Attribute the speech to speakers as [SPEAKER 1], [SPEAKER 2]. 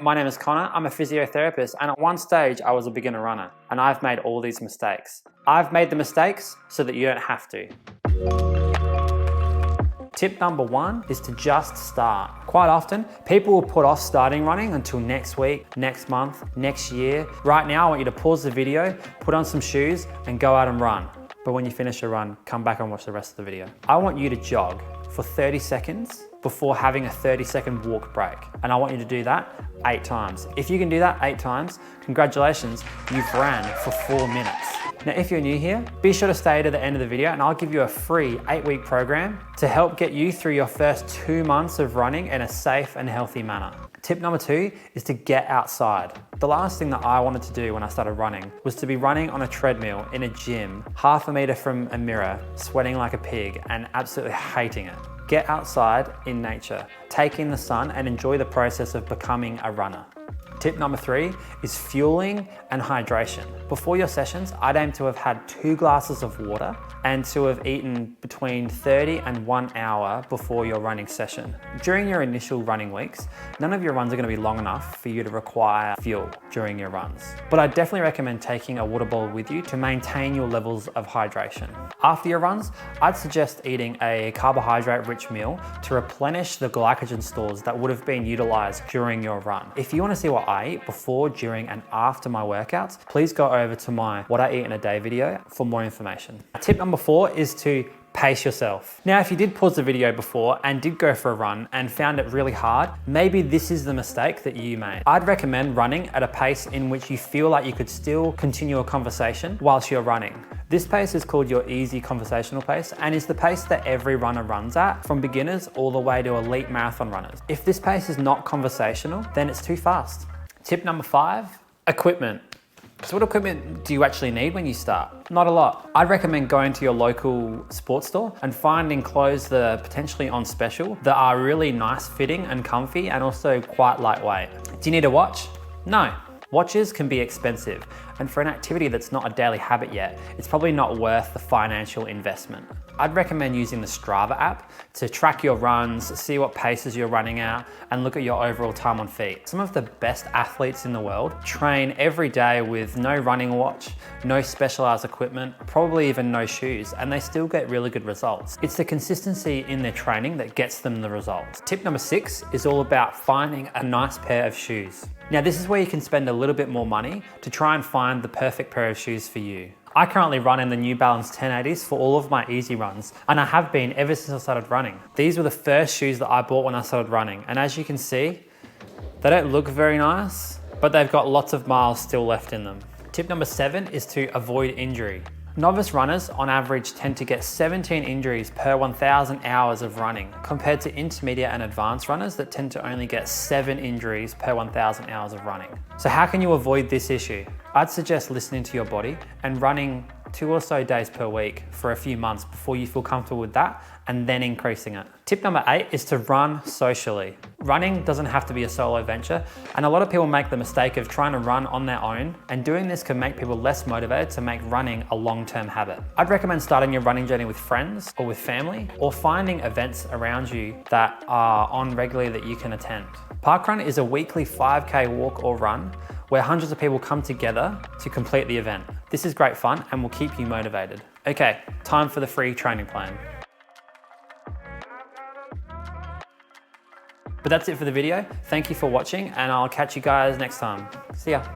[SPEAKER 1] my name is Connor, I'm a physiotherapist, and at one stage I was a beginner runner, and I've made all these mistakes. I've made the mistakes so that you don't have to. Tip number 1 is to just start. Quite often, people will put off starting running until next week, next month, next year. Right now, I want you to pause the video, put on some shoes, and go out and run. But when you finish your run, come back and watch the rest of the video. I want you to jog for 30 seconds before having a 30-second walk break. And I want you to do that 8 times. If you can do that 8 times, congratulations, you've ran for 4 minutes. Now, if you're new here, be sure to stay to the end of the video and I'll give you a free 8-week program to help get you through your first 2 months of running in a safe and healthy manner. Tip number 2 is to get outside. The last thing that I wanted to do when I started running was to be running on a treadmill in a gym, half a meter from a mirror, sweating like a pig and absolutely hating it. Get outside in nature, take in the sun and enjoy the process of becoming a runner. Tip number 3 is fueling and hydration. Before your sessions, I'd aim to have had 2 glasses of water and to have eaten between 30 and 1 hour before your running session. During your initial running weeks, none of your runs are going to be long enough for you to require fuel during your runs. But I definitely recommend taking a water bottle with you to maintain your levels of hydration. After your runs, I'd suggest eating a carbohydrate-rich meal to replenish the glycogen stores that would have been utilized during your run. If you want to see what I eat before, during, and after my workouts, please go over to my What I Eat in a Day video for more information. Tip number 4 is to pace yourself. Now, if you did pause the video before and did go for a run and found it really hard, maybe this is the mistake that you made. I'd recommend running at a pace in which you feel like you could still continue a conversation whilst you're running. This pace is called your easy conversational pace and is the pace that every runner runs at, from beginners all the way to elite marathon runners. If this pace is not conversational, then it's too fast. Tip number 5, equipment. So what equipment do you actually need when you start? Not a lot. I'd recommend going to your local sports store and finding clothes that are potentially on special, that are really nice fitting and comfy and also quite lightweight. Do you need a watch? No. Watches can be expensive, and for an activity that's not a daily habit yet, it's probably not worth the financial investment. I'd recommend using the Strava app to track your runs, see what paces you're running at, and look at your overall time on feet. Some of the best athletes in the world train every day with no running watch, no specialized equipment, probably even no shoes, and they still get really good results. It's the consistency in their training that gets them the results. Tip number 6 is all about finding a nice pair of shoes. Now, this is where you can spend a little bit more money to try and find the perfect pair of shoes for you. I currently run in the New Balance 1080s for all of my easy runs, and I have been ever since I started running. These were the first shoes that I bought when I started running, and as you can see, they don't look very nice, but they've got lots of miles still left in them. Tip number 7 is to avoid injury. Novice runners on average tend to get 17 injuries per 1,000 hours of running, compared to intermediate and advanced runners that tend to only get 7 injuries per 1,000 hours of running. So how can you avoid this issue? I'd suggest listening to your body and running 2 or so days per week for a few months before you feel comfortable with that, and then increasing it. Tip number 8 is to run socially. Running doesn't have to be a solo venture, and a lot of people make the mistake of trying to run on their own, and doing this can make people less motivated to make running a long-term habit. I'd recommend starting your running journey with friends or with family, or finding events around you that are on regularly that you can attend. Parkrun is a weekly 5K walk or run where hundreds of people come together to complete the event. This is great fun and will keep you motivated. Okay, time for the free training plan. But that's it for the video. Thank you for watching, and I'll catch you guys next time. See ya.